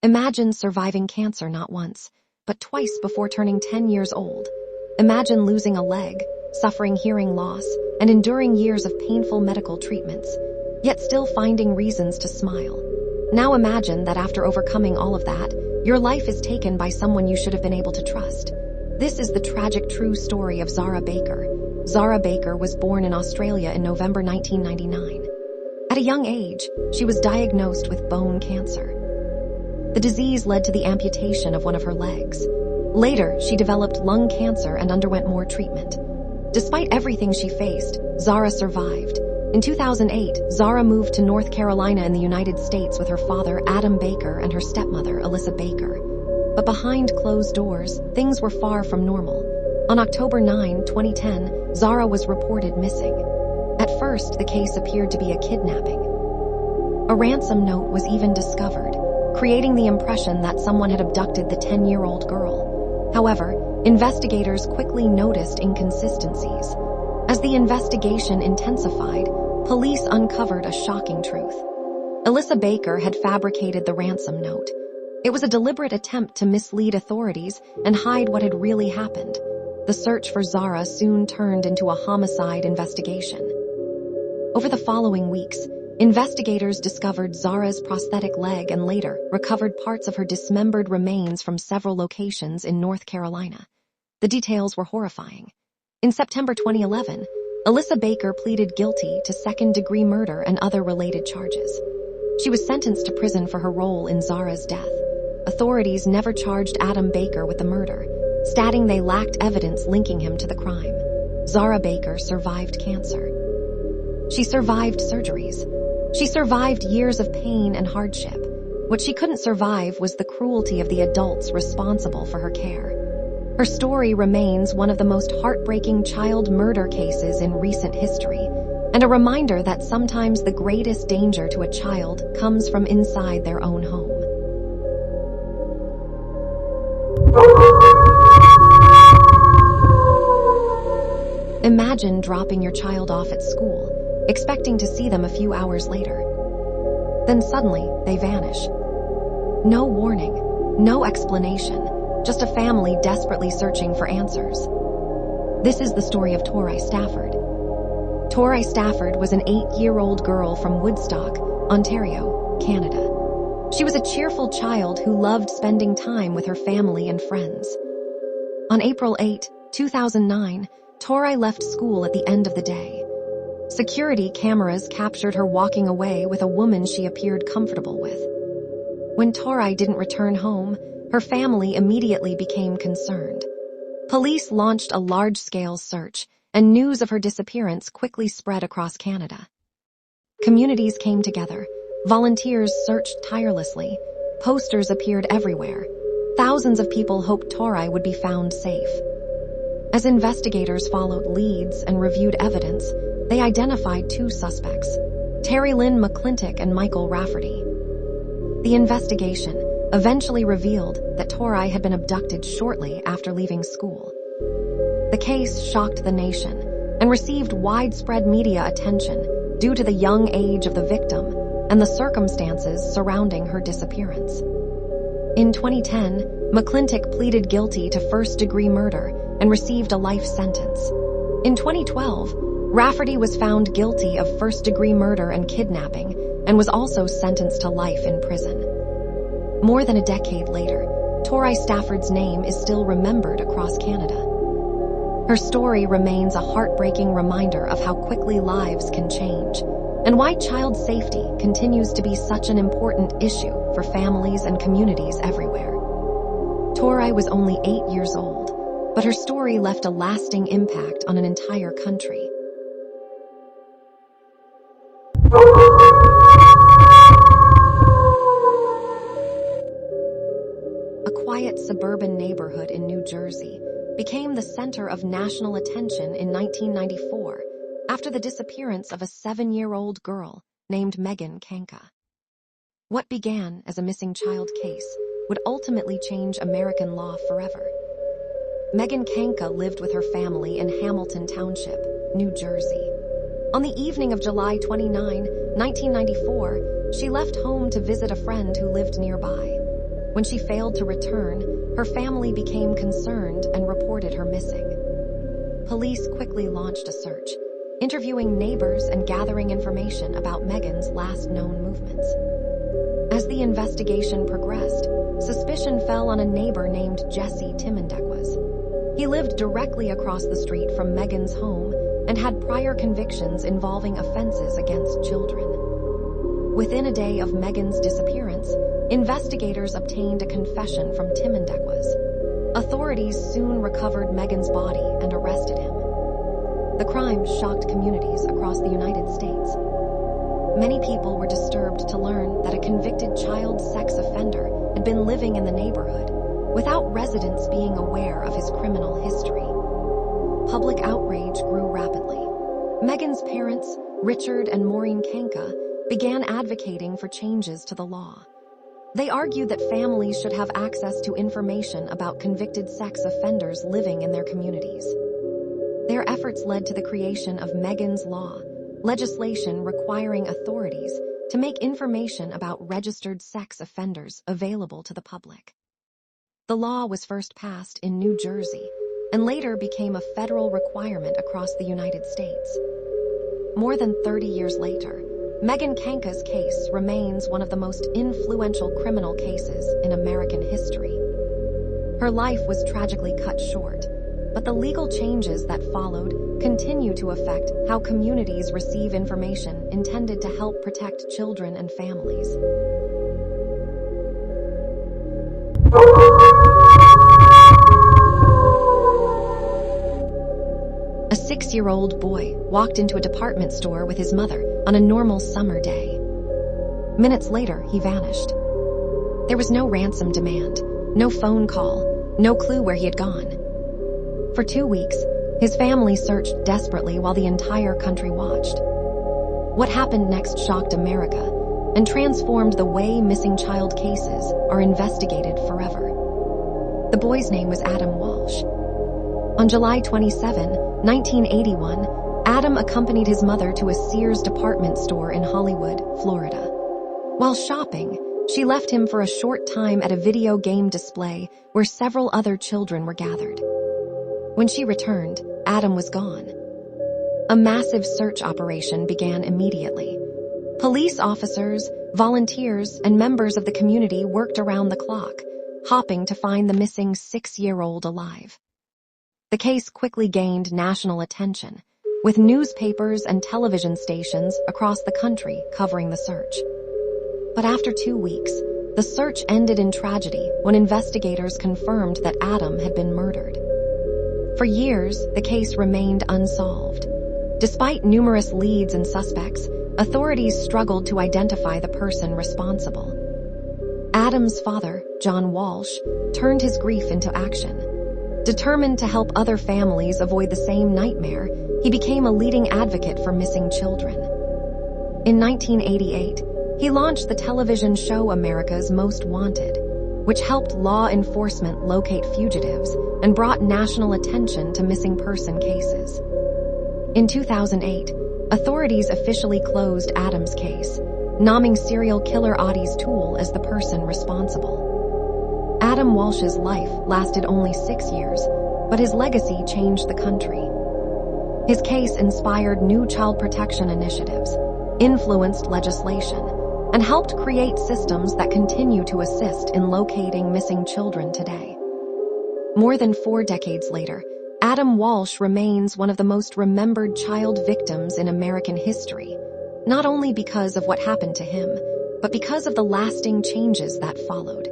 Imagine surviving cancer not once, but twice before turning 10 years old. Imagine losing a leg, suffering hearing loss, and enduring years of painful medical treatments, yet still finding reasons to smile. Now imagine that after overcoming all of that, your life is taken by someone you should have been able to trust. This is the tragic true story of 𝗧𝗛 Baker. 𝗧𝗛 Baker was born in Australia in November 1999. At a young age, she was diagnosed with bone cancer. The disease led to the amputation of one of her legs. Later, she developed lung cancer and underwent more treatment. Despite everything she faced, 𝗧𝗛 survived. In 2008, 𝗧𝗛 moved to North Carolina in the United States with her father, Adam Baker, and her stepmother, 𝗧𝗛 Baker. But behind closed doors, things were far from normal. On October 9, 2010, 𝗧𝗛 was reported missing. At first, the case appeared to be a kidnapping. A ransom note was even discovered, creating the impression that someone had abducted the 10-year-old girl. However, investigators quickly noticed inconsistencies. As the investigation intensified, police uncovered a shocking truth. 𝗧𝗛 Baker had fabricated the ransom note. It was a deliberate attempt to mislead authorities and hide what had really happened. The search for 𝗧𝗛 soon turned into a homicide investigation. Over the following weeks, investigators discovered 𝗧𝗛's prosthetic leg and later recovered parts of her dismembered remains from several locations in North Carolina. The details were horrifying. In September 2011, 𝗧𝗛 Baker pleaded guilty to second-degree murder and other related charges. She was sentenced to prison for her role in 𝗧𝗛's death. Authorities never charged Adam Baker with the murder, stating they lacked evidence linking him to the crime. 𝗧𝗛 Baker survived cancer. She survived surgeries. She survived years of pain and hardship. What she couldn't survive was the cruelty of the adults responsible for her care. Her story remains one of the most heartbreaking child murder cases in recent history, and a reminder that sometimes the greatest danger to a child comes from inside their own home. Imagine dropping your child off at school, expecting to see them a few hours later. Then suddenly, they vanish. No warning, no explanation, just a family desperately searching for answers. This is the story of 𝗧𝗛. 𝗧𝗛 was an 8-year-old girl from Woodstock, Ontario, Canada. She was a cheerful child who loved spending time with her family and friends. On April 8, 2009, 𝗧𝗛 left school at the end of the day. Security cameras captured her walking away with a woman she appeared comfortable with. When 𝗧𝗛 didn't return home, her family immediately became concerned. Police launched a large-scale search, and news of her disappearance quickly spread across Canada. Communities came together. Volunteers searched tirelessly. Posters appeared everywhere. Thousands of people hoped 𝗧𝗛 would be found safe. As investigators followed leads and reviewed evidence, they identified 2 suspects, 𝗔𝗛𝗏 McClintock and Michael Rafferty. The investigation eventually revealed that 𝗧𝗛 had been abducted shortly after leaving school. The case shocked the nation and received widespread media attention due to the young age of the victim and the circumstances surrounding her disappearance. In 2010, McClintock pleaded guilty to first-degree murder and received a life sentence. In 2012, Rafferty was found guilty of first-degree murder and kidnapping and was also sentenced to life in prison. More than a decade later, 𝗧𝗛's name is still remembered across Canada. Her story remains a heartbreaking reminder of how quickly lives can change, and why child safety continues to be such an important issue for families and communities everywhere. 𝗧𝗛 was only 8 years old, but her story left a lasting impact on an entire country. A quiet suburban neighborhood in New Jersey became the center of national attention in 1994 after the disappearance of a 7-year-old girl named Megan Kanka. What began as a missing child case would ultimately change American law forever. Megan Kanka lived with her family in Hamilton Township, New Jersey. On the evening of July 29, 1994, she left home to visit a friend who lived nearby. When she failed to return, her family became concerned and reported her missing. Police quickly launched a search, interviewing neighbors and gathering information about Megan's last known movements. As the investigation progressed, suspicion fell on a neighbor named 𝗧𝗛𝗦𝗘𝗦. He lived directly across the street from Megan's home and had prior convictions involving offenses against children. Within a day of Megan's disappearance, investigators obtained a confession from 𝗧𝗦𝗘𝗦. Authorities soon recovered Megan's body and arrested him. The crime shocked communities across the United States. Many people were disturbed to learn that a convicted child sex offender had been living in the neighborhood, without residents being aware of his criminal history. Public outrage grew rapidly. Megan's parents, Richard and Maureen Kanka, began advocating for changes to the law. They argued that families should have access to information about convicted sex offenders living in their communities. Their efforts led to the creation of Megan's Law, legislation requiring authorities to make information about registered sex offenders available to the public. The law was first passed in New Jersey and later became a federal requirement across the United States. More than 30 years later, Megan Kanka's case remains one of the most influential criminal cases in American history. Her life was tragically cut short, but the legal changes that followed continue to affect how communities receive information intended to help protect children and families. A 6-year-old boy walked into a department store with his mother on a normal summer day. Minutes later, he vanished. There was no ransom demand, no phone call, no clue where he had gone. For 2 weeks, his family searched desperately while the entire country watched. What happened next shocked America and transformed the way missing child cases are investigated forever. The boy's name was Adam Walsh. On July 27, 1981, Adam accompanied his mother to a Sears department store in Hollywood, Florida. While shopping, she left him for a short time at a video game display where several other children were gathered. When she returned, Adam was gone. A massive search operation began immediately. Police officers, volunteers, and members of the community worked around the clock, hopping to find the missing 6-year-old alive. The case quickly gained national attention, with newspapers and television stations across the country covering the search. But after 2 weeks, the search ended in tragedy when investigators confirmed that Adam had been murdered. For years, the case remained unsolved. Despite numerous leads and suspects, authorities struggled to identify the person responsible. Adam's father, John Walsh, turned his grief into action. Determined to help other families avoid the same nightmare, he became a leading advocate for missing children. In 1988, he launched the television show America's Most Wanted, which helped law enforcement locate fugitives and brought national attention to missing person cases. In 2008, authorities officially closed Adam's case, naming serial killer 𝗖𝗛𝗜𝗟𝗏 as the person responsible. Adam Walsh's life lasted only 6 years, but his legacy changed the country. His case inspired new child protection initiatives, influenced legislation, and helped create systems that continue to assist in locating missing children today. More than 4 decades later, Adam Walsh remains one of the most remembered child victims in American history, not only because of what happened to him, but because of the lasting changes that followed.